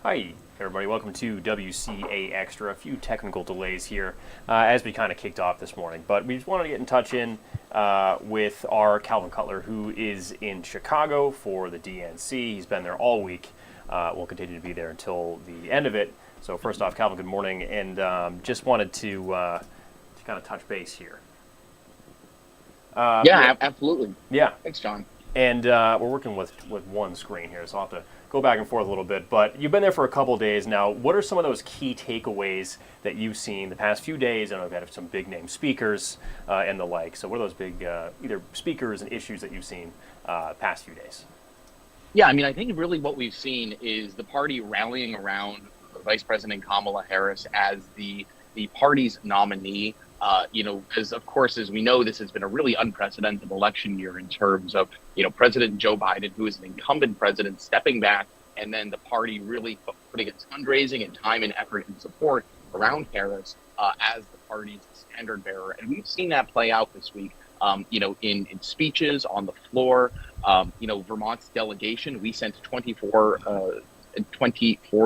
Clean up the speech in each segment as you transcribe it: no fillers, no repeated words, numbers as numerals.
Hi, everybody. Welcome to WCAX. A few technical delays here as we kind of kicked off this morning, but we just wanted to get in touch with our Calvin Cutler, who is in Chicago for the DNC. He's been there all week. Will continue to be there until the end of it. So first off, Calvin, good morning, and just wanted to kind of touch base here. Absolutely. Yeah, Thanks, John. and we're working with one screen here, so I'll have to go back and forth a little bit. But you've been there for a couple of days now. What are some of those key takeaways that you've seen the past few days? I know we've had some big name speakers and the like. So what are those big either speakers and issues that you've seen past few days? Yeah, I mean, I think really what we've seen is the party rallying around Vice President Kamala Harris as the party's nominee. As of course, as we know, this has been a really unprecedented election year in terms of, President Joe Biden, who is an incumbent president, stepping back, and then the party really putting its fundraising and time and effort and support around Harris as the party's standard bearer. And we've seen that play out this week, in speeches on the floor. Vermont's delegation, we sent 24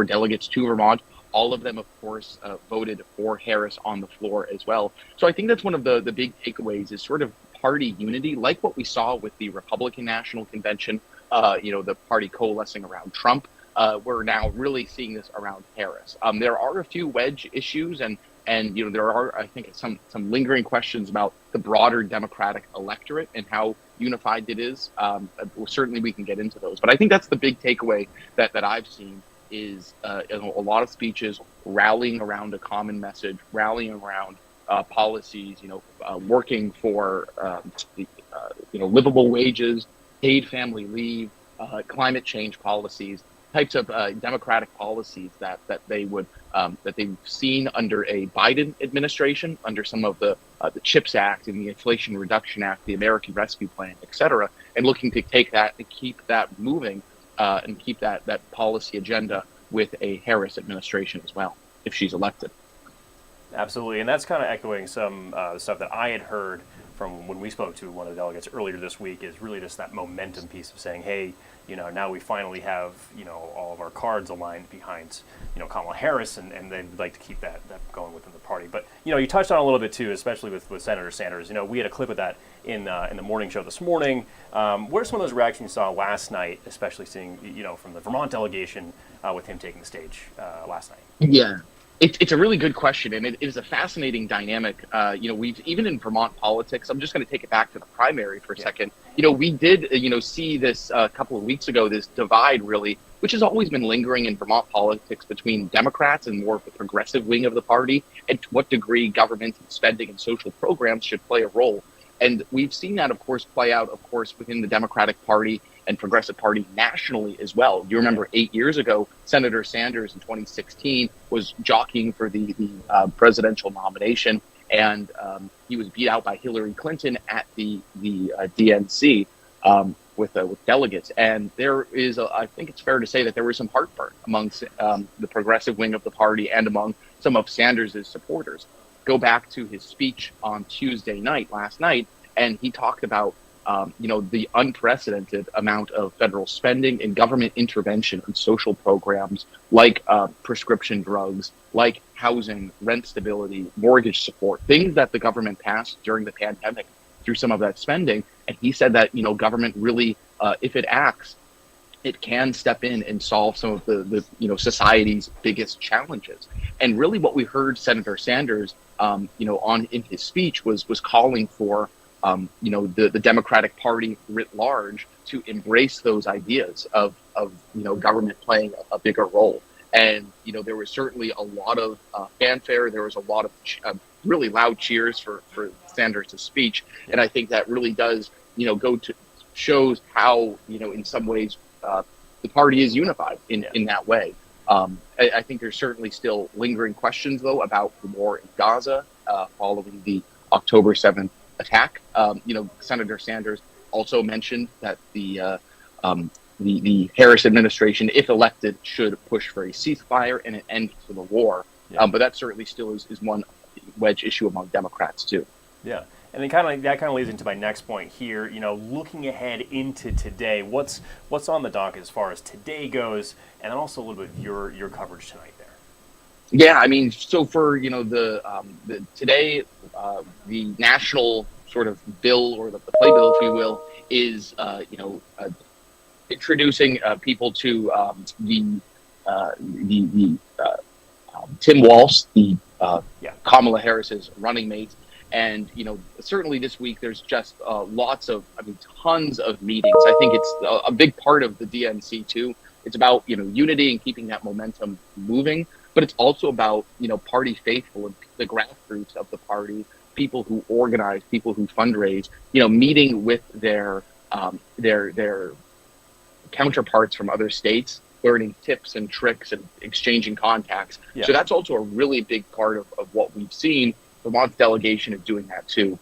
delegates to Vermont. All of them, of course, voted for Harris on the floor as well. So I think that's one of the big takeaways is sort of party unity, like what we saw with the Republican National Convention, the party coalescing around Trump. We're now really seeing this around Harris. There are a few wedge issues and there are, I think, some lingering questions about the broader Democratic electorate and how unified it is. Certainly we can get into those. But I think that's the big takeaway that I've seen is a lot of speeches rallying around a common message, rallying around policies, working for livable wages, paid family leave, climate change policies, types of democratic policies that they've seen under a Biden administration, under some of the CHIPS Act and the Inflation Reduction Act, the American Rescue Plan, et cetera, and looking to take that and keep that moving. And keep that policy agenda with a Harris administration as well, if she's elected. Absolutely, and that's kind of echoing some stuff that I had heard from when we spoke to one of the delegates earlier this week. Is really just that momentum piece of saying, hey, now we finally have all of our cards aligned behind Kamala Harris, and they'd like to keep that going within the party. But you touched on a little bit too, especially with Senator Sanders. We had a clip of that in the morning show this morning. What are some of those reactions you saw last night, especially seeing from the Vermont delegation with him taking the stage last night? Yeah. It's a really good question, and it is a fascinating dynamic. We've even in Vermont politics. I'm just going to take it back to the primary for a second. We did, see this a couple of weeks ago. This divide, really, which has always been lingering in Vermont politics between Democrats and more of the progressive wing of the party, and to what degree government and spending and social programs should play a role. And we've seen that, of course, play out, of course, within the Democratic Party and Progressive Party nationally as well. You remember 8 years ago, Senator Sanders in 2016 was jockeying for the presidential nomination, and he was beat out by Hillary Clinton at the DNC with delegates. And there is, I think it's fair to say that there was some heartburn amongst the progressive wing of the party and among some of Sanders' supporters. Go back to his speech on Tuesday night, last night, and he talked about the unprecedented amount of federal spending and government intervention on social programs like prescription drugs, like housing, rent stability, mortgage support, things that the government passed during the pandemic through some of that spending. And he said that, government really, if it acts, it can step in and solve some of the society's biggest challenges. And really what we heard Senator Sanders, in his speech was calling for the Democratic Party writ large to embrace those ideas of government playing a bigger role. And, there was certainly a lot of fanfare. There was a lot of really loud cheers for Sanders' speech. And I think that really does, shows how, in some ways, the party is unified in that way. I think there's certainly still lingering questions, though, about the war in Gaza following the October 7th attack. Senator Sanders also mentioned that the Harris administration, if elected, should push for a ceasefire and an end to the war. But that certainly still is one wedge issue among Democrats, too. Yeah. And then that kind of leads into my next point here. Looking ahead into today, what's on the docket as far as today goes, and then also a little bit of your coverage tonight there. Yeah, I mean, so for the today, the national sort of bill, or the playbill, if you will, is introducing people to the Tim Walz, the Kamala Harris's running mate. And, certainly this week there's just tons of meetings. I think it's a big part of the DNC too. It's about, unity and keeping that momentum moving, but it's also about, party faithful and the grassroots of the party, people who organize, people who fundraise, meeting with their counterparts from other states, learning tips and tricks and exchanging contacts. Yeah. So that's also a really big part of what we've seen. Vermont's delegation is doing that too.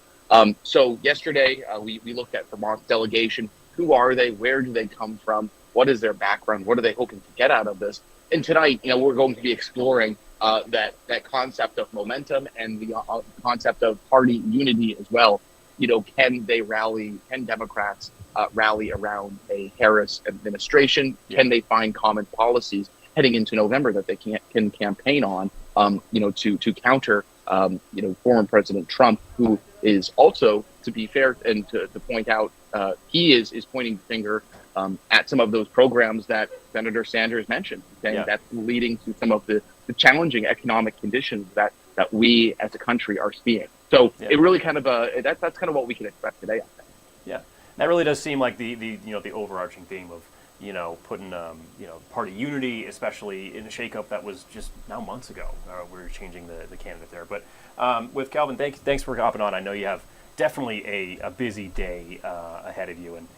So yesterday we looked at Vermont's delegation. Who are they? Where do they come from? What is their background? What are they hoping to get out of this? And tonight, we're going to be exploring that concept of momentum and the concept of party unity as well. Can Democrats rally around a Harris administration? Yeah. Can they find common policies heading into November that they can campaign on? To counter former President Trump, who is also, to be fair and to point out, he is pointing the finger at some of those programs that Senator Sanders mentioned, saying that's leading to some of the challenging economic conditions that we as a country are seeing. So it really kind of that's kind of what we can expect today, I think. Yeah, that really does seem like the overarching theme of putting party unity, especially in a shakeup that was just now months ago. We were changing the candidate there, but with Calvin, thanks for hopping on. I know you have definitely a busy day ahead of you, and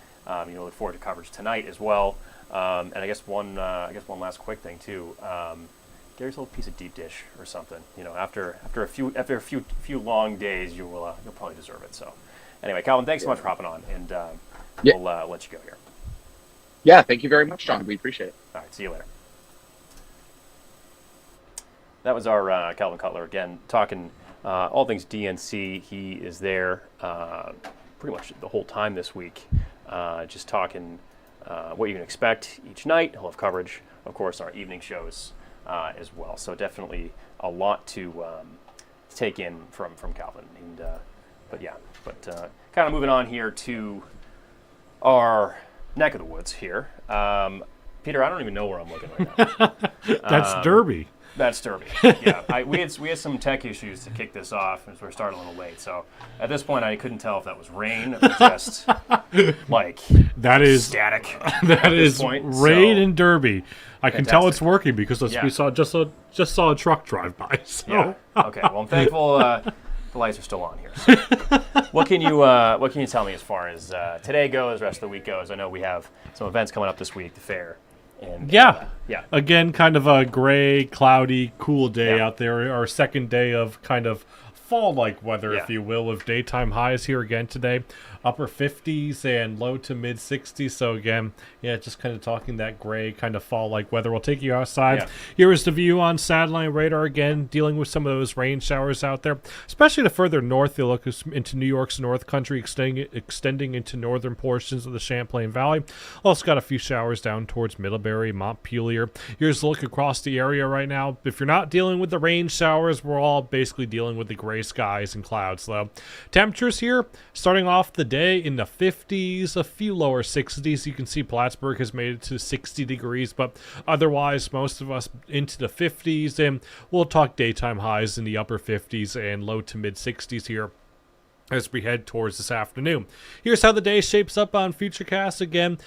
look forward to coverage tonight as well. And I guess one last quick thing too. Get yourself a piece of deep dish or something. After a few long days, you'll probably deserve it. So anyway, Calvin, thanks so much for hopping on, and we'll let you go here. Yeah, thank you very much, John. We appreciate it. All right, see you later. That was our Calvin Cutler again, talking all things DNC. He is there pretty much the whole time this week, just talking what you can expect each night. He'll have coverage, of course, our evening shows as well. So definitely a lot to take in from Calvin. And but kind of moving on here to our neck of the woods here. Peter, I don't even know where I'm looking right now. That's Derby. That's Derby. Yeah, we had some tech issues to kick this off, as we're starting a little late. So at this point, I couldn't tell if that was rain or just like that is static. That is point. Rain in Derby. I can tell it's working because we just saw a truck drive by. So. Yeah. Okay. Well, I'm thankful the lights are still on here. So. What can you tell me as far as today goes, the rest of the week goes? I know we have some events coming up this week, the fair. And, again, kind of a gray, cloudy, cool day out there. Our second day of kind of fall-like weather, if you will, with daytime highs here again today. Upper 50s and low to mid 60s. So again, just kind of talking that gray kind of fall-like weather. We'll take you outside. Yeah. Here is the view on satellite radar again, dealing with some of those rain showers out there, especially the further north you look into New York's North Country, extending into northern portions of the Champlain Valley. Also got a few showers down towards Middlebury, Montpelier. Here's a look across the area right now. If you're not dealing with the rain showers, we're all basically dealing with the gray skies and clouds. So temperatures here starting off the day in the 50s, a few lower 60s. You can see Plattsburgh has made it to 60 degrees, but otherwise most of us into the 50s, and we'll talk daytime highs in the upper 50s and low to mid 60s here as we head towards this afternoon. Here's how the day shapes up on Futurecast. Again,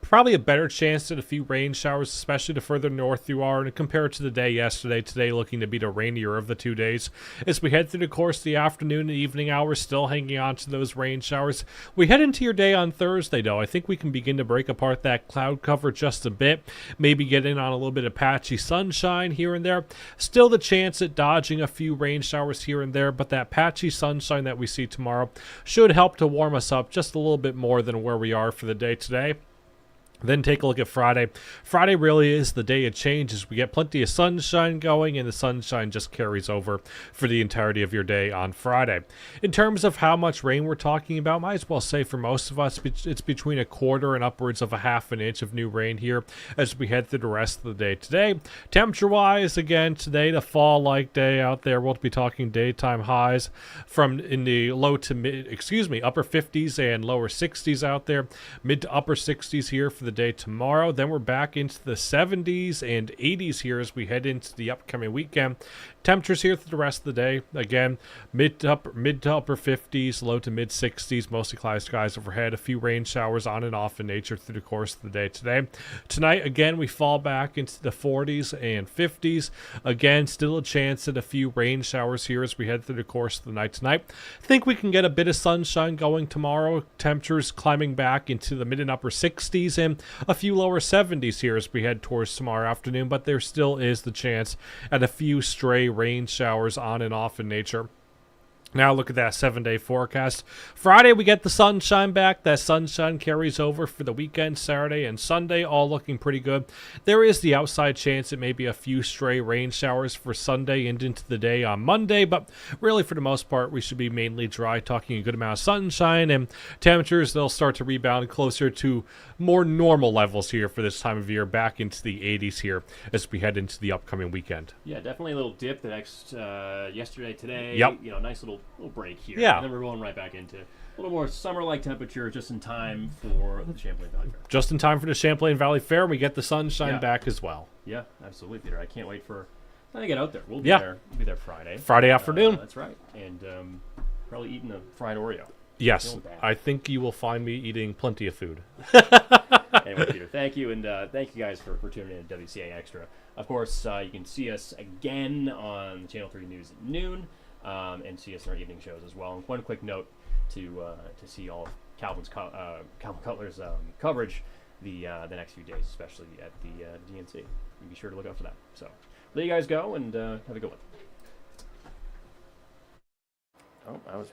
probably a better chance at a few rain showers, especially the further north you are, and compared to the day yesterday, today looking to be the rainier of the 2 days. As we head through the course of the afternoon and evening hours, still hanging on to those rain showers. We head into your day on Thursday, though. I think we can begin to break apart that cloud cover just a bit, maybe get in on a little bit of patchy sunshine here and there. Still the chance at dodging a few rain showers here and there, but that patchy sunshine that we see tomorrow should help to warm us up just a little bit more than where we are for the day today. Then take a look at Friday. Friday really is the day of change as we get plenty of sunshine going, and the sunshine just carries over for the entirety of your day on Friday. In terms of how much rain we're talking about, might as well say for most of us, it's between a quarter and upwards of a half an inch of new rain here as we head through the rest of the day today. Temperature-wise, again, today, the fall-like day out there, we'll be talking daytime highs from in the upper 50s and lower 60s out there, mid to upper 60s here for the day tomorrow. Then we're back into the 70s and 80s here as we head into the upcoming weekend. Temperatures here through the rest of the day, again, mid to upper 50s, low to mid 60s, mostly cloudy skies overhead. A few rain showers on and off in nature through the course of the day today. Tonight, again, we fall back into the 40s and 50s. Again, still a chance at a few rain showers here as we head through the course of the night tonight. Think we can get a bit of sunshine going tomorrow. Temperatures climbing back into the mid and upper 60s and a few lower 70s here as we head towards tomorrow afternoon, but there still is the chance at a few stray rain showers on and off in nature. Now look at that 7-day forecast. Friday, we get the sunshine back. That sunshine carries over for the weekend, Saturday and Sunday, all looking pretty good. There is the outside chance it may be a few stray rain showers for Sunday and into the day on Monday, but really for the most part, we should be mainly dry, talking a good amount of sunshine, and temperatures, they'll start to rebound closer to more normal levels here for this time of year, back into the 80s here as we head into the upcoming weekend. Yeah, definitely a little dip the next yesterday, today. Yep. Nice little break here. Yeah. And then we're going right back into a little more summer-like temperature just in time for the Champlain Valley Fair. Just in time for the Champlain Valley Fair, and we get the sunshine back as well. Yeah, absolutely, Peter. I can't wait for time to get out there. We'll be there. We'll be there Friday. Friday afternoon. That's right. And probably eating a fried Oreo. Yes, I think you will find me eating plenty of food. Anyway, Peter, thank you, and thank you guys for tuning in to WCA Extra. Of course, you can see us again on Channel 3 News at noon, and see us in our evening shows as well. And one quick note to see all of Calvin Cutler's coverage the next few days, especially at the DNC. Be sure to look out for that. So, there you guys go, and have a good one. Oh, I was